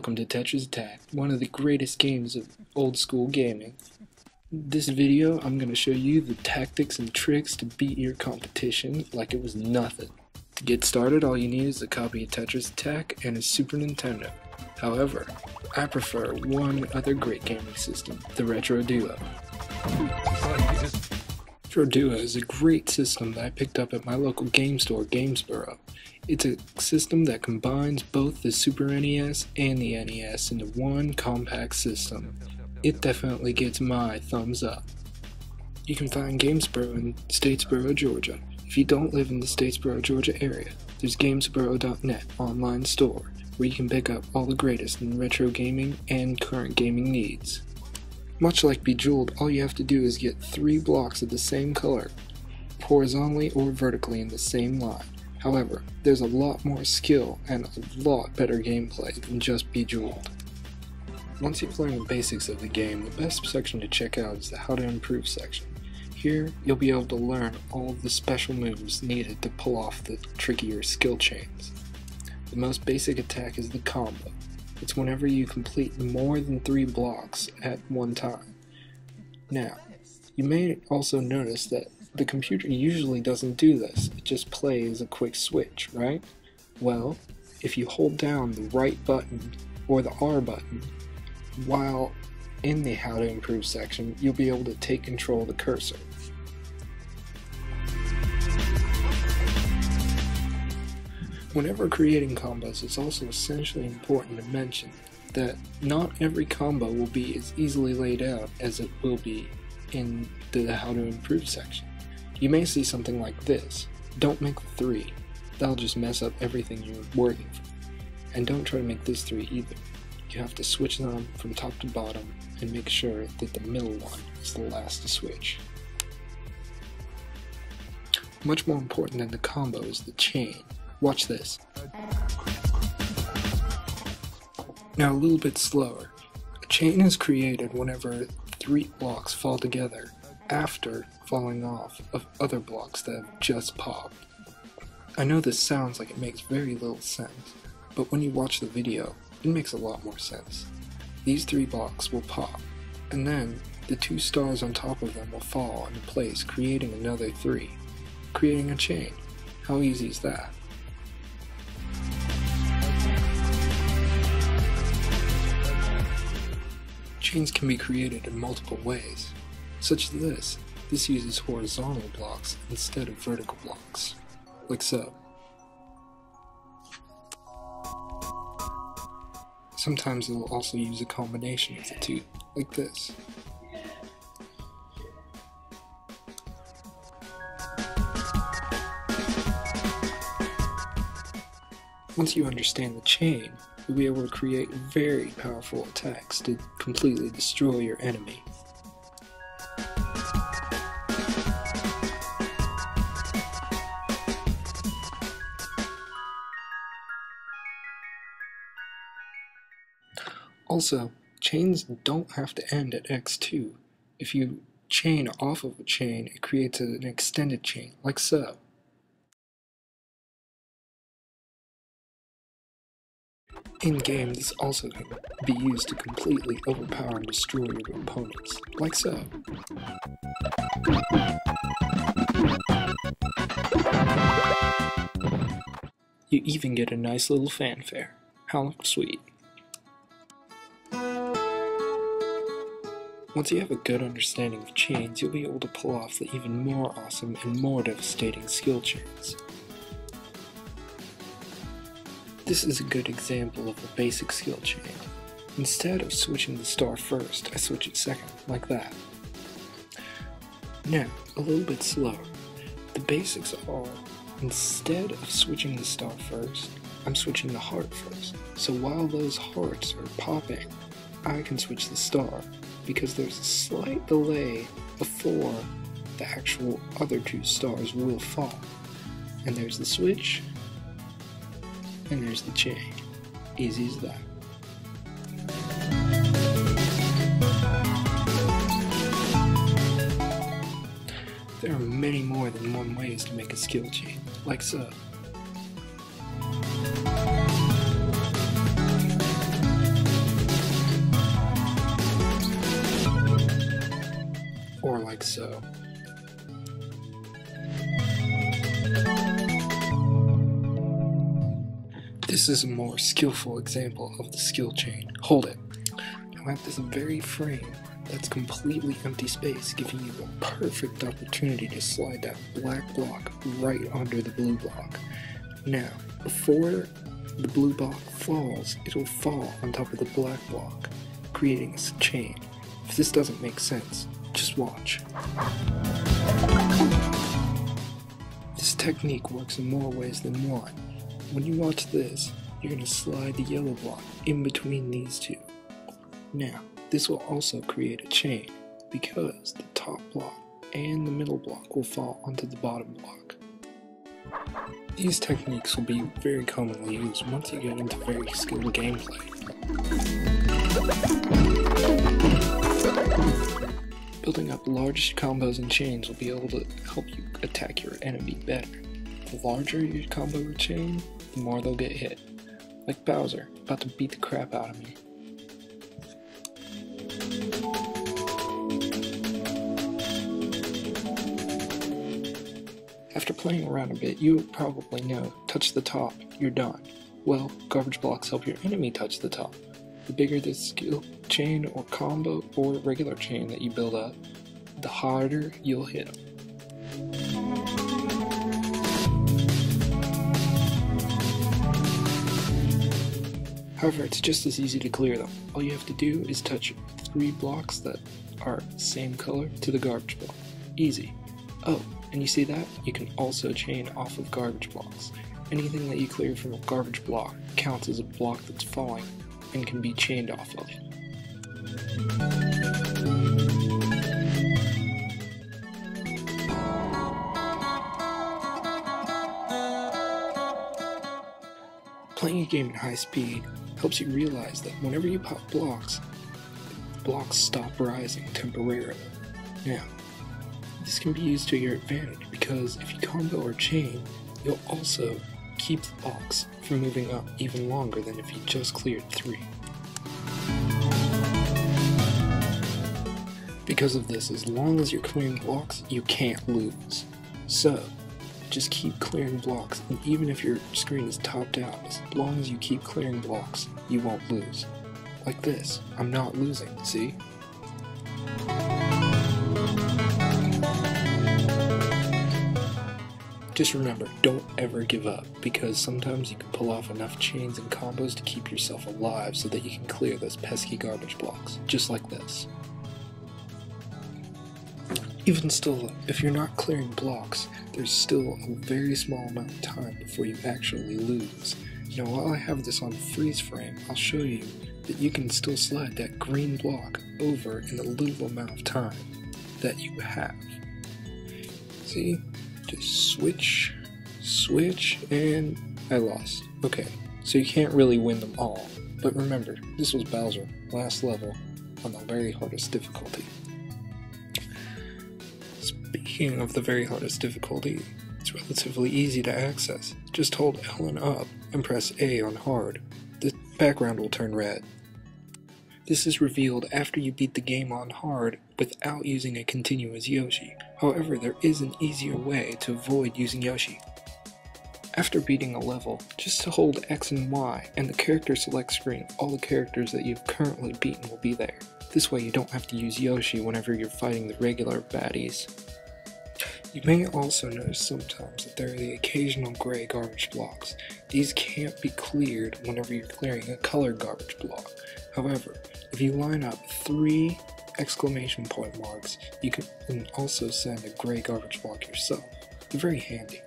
welcome to Tetris Attack, one of the greatest games of old school gaming. In this video, I'm going to show you the tactics and tricks to beat your competition like it was nothing. To get started, all you need is a copy of Tetris Attack and a Super Nintendo. However, I prefer one other great gaming system, the Retro Duo. Retro Duo is a great system that I picked up at my local game store, Gamesboro. It's a system that combines both the Super NES and the NES into one compact system. It definitely gets my thumbs up. You can find Gamesboro in Statesboro, Georgia. If you don't live in the Statesboro, Georgia area, there's Gamesboro.net online store where you can pick up all the greatest in retro gaming and current gaming needs. Much like Bejeweled, all you have to do is get 3 blocks of the same color, horizontally or vertically in the same line. However, there's a lot more skill and a lot better gameplay than just Bejeweled. Once you've learned the basics of the game, the best section to check out is the How to Improve section. Here, you'll be able to learn all of the special moves needed to pull off the trickier skill chains. The most basic attack is the combo. It's whenever you complete more than 3 blocks at one time. Now, you may also notice that the computer usually doesn't do this, it just plays a quick switch, right? Well, if you hold down the right button or the R button while in the How to Improve section, you'll be able to take control of the cursor. Whenever creating combos, it's also essentially important to mention that not every combo will be as easily laid out as it will be in the How to Improve section. You may see something like this. Don't make the 3. That'll just mess up everything you're working for. And don't try to make this 3 either. You have to switch them from top to bottom and make sure that the middle one is the last to switch. Much more important than the combo is the chain. Watch this. Now a little bit slower. A chain is created whenever 3 blocks fall together after falling off of other blocks that have just popped. I know this sounds like it makes very little sense, but when you watch the video, it makes a lot more sense. These 3 blocks will pop, and then the 2 stars on top of them will fall into place, creating another 3, creating a chain. How easy is that? Chains can be created in multiple ways, such as this. This uses horizontal blocks instead of vertical blocks, like so. Sometimes it will also use a combination of the 2, like this. Once you understand the chain, you'll be able to create very powerful attacks to completely destroy your enemy. Also, chains don't have to end at x2. If you chain off of a chain, it creates an extended chain, like so. In-game, this also can be used to completely overpower and destroy your opponents, like so. You even get a nice little fanfare. How sweet. Once you have a good understanding of chains, you'll be able to pull off the even more awesome and more devastating skill chains. This is a good example of a basic skill chain. Instead of switching the star first, I switch it second, like that. Now, a little bit slower. The basics are, instead of switching the star first, I'm switching the heart first. So while those hearts are popping, I can switch the star, because there's a slight delay before the actual other 2 stars will fall. And there's the switch, and there's the chain. Easy as that. There are many more than one ways to make a skill chain, like so. or like so. This is a more skillful example of the skill chain. Hold it. Now at this very frame, that's completely empty space, giving you a perfect opportunity to slide that black block right under the blue block. Now, before the blue block falls, it'll fall on top of the black block, creating a chain. If this doesn't make sense, just watch. This technique works in more ways than one. When you watch this, you're going to slide the yellow block in between these two. Now, this will also create a chain, because the top block and the middle block will fall onto the bottom block. These techniques will be very commonly used once you get into very skilled gameplay. Building up large combos and chains will be able to help you attack your enemy better. The larger your combo or chain, the more they'll get hit. Like Bowser, about to beat the crap out of me. After playing around a bit, you probably know, touch the top, you're done. Well, garbage blocks help your enemy touch the top. The bigger the skill chain or combo or regular chain that you build up, the harder you'll hit them. However, it's just as easy to clear them. All you have to do is touch 3 blocks that are same color to the garbage block. Easy. Oh, and you see that? You can also chain off of garbage blocks. Anything that you clear from a garbage block counts as a block that's falling and can be chained off of. Playing a game at high speed helps you realize that whenever you pop blocks, blocks stop rising temporarily. Now, this can be used to your advantage because if you combo or chain, you'll also keep the blocks from moving up even longer than if you just cleared 3. Because of this, as long as you're clearing blocks, you can't lose. So, just keep clearing blocks, and even if your screen is topped out, as long as you keep clearing blocks, you won't lose. Like this, I'm not losing, see? Just remember, don't ever give up, because sometimes you can pull off enough chains and combos to keep yourself alive so that you can clear those pesky garbage blocks, just like this. Even still, if you're not clearing blocks, there's still a very small amount of time before you actually lose. Now while I have this on freeze frame, I'll show you that you can still slide that green block over in the little amount of time that you have. See? Just switch, and I lost. Okay, so you can't really win them all, but remember, this was Bowser, last level, on the very hardest difficulty. Speaking of the very hardest difficulty, it's relatively easy to access. Just hold L and up and press A on hard. The background will turn red. This is revealed after you beat the game on hard without using a continuous Yoshi. However, there is an easier way to avoid using Yoshi. After beating a level, just to hold X and Y and the character select screen, all the characters that you've currently beaten will be there. This way you don't have to use Yoshi whenever you're fighting the regular baddies. You may also notice sometimes that there are the occasional gray garbage blocks. These can't be cleared whenever you're clearing a colored garbage block. However, if you line up 3 exclamation point marks, you can also send a gray garbage block yourself. They're very handy.